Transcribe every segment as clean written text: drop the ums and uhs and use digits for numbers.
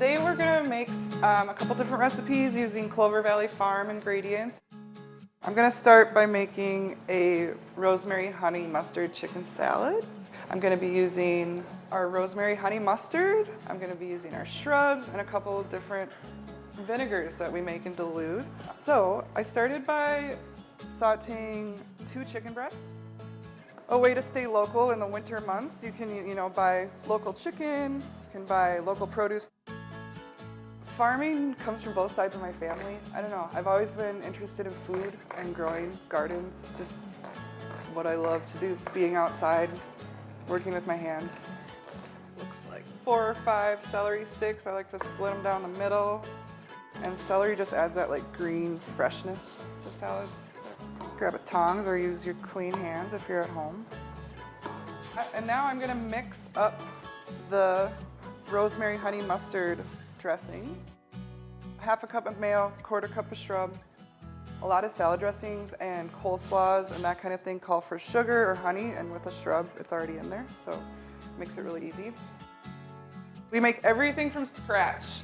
Today we're gonna make a couple different recipes using Clover Valley Farm ingredients. I'm gonna start by making a rosemary honey mustard chicken salad. I'm gonna be using our rosemary honey mustard. I'm gonna be using our shrubs and a couple of different vinegars that we make in Duluth. So I started by sauteing 2 chicken breasts. A way to stay local in the winter months, you can buy local chicken, you can buy local produce. Farming comes from both sides of my family. I don't know, I've always been interested in food and growing gardens, just what I love to do, being outside, working with my hands. Looks like 4 or 5 celery sticks. I like to split them down the middle. And celery just adds that like green freshness to salads. Grab a tongs or use your clean hands if you're at home. And now I'm gonna mix up the rosemary honey mustard dressing. 1/2 cup of mayo, 1/4 cup of shrub. A lot of salad dressings and coleslaws and that kind of thing call for sugar or honey, and with a shrub, it's already in there, so it makes it really easy. We make everything from scratch,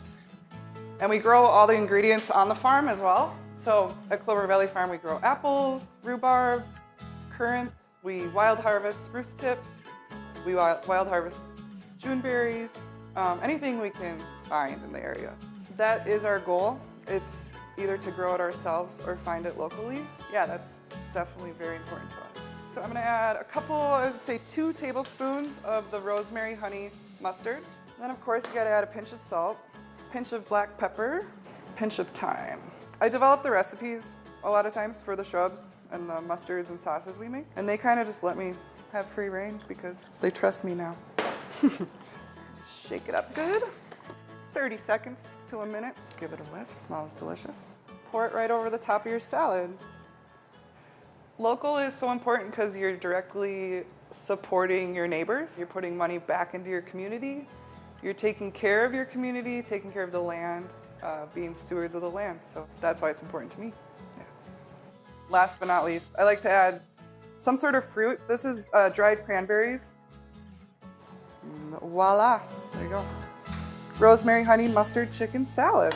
and we grow all the ingredients on the farm as well. So at Clover Valley Farm, we grow apples, rhubarb, currants, we wild harvest spruce tips, we wild harvest June berries, anything we can find in the area. That is our goal. It's either to grow it ourselves or find it locally. Yeah, that's definitely very important to us. So I'm gonna add a couple, I would say 2 tablespoons of the rosemary honey mustard. And then of course you gotta add a pinch of salt, pinch of black pepper, pinch of thyme. I develop the recipes a lot of times for the shrubs and the mustards and sauces we make, and they kind of just let me have free reign because they trust me now. Shake it up good. 30 seconds to a minute. Give it a whiff, smells delicious. Pour it right over the top of your salad. Local is so important because you're directly supporting your neighbors. You're putting money back into your community. You're taking care of your community, taking care of the land, being stewards of the land. So that's why it's important to me. Yeah. Last but not least, I like to add some sort of fruit. This is dried cranberries. Voila, there you go. Rosemary honey mustard chicken salad.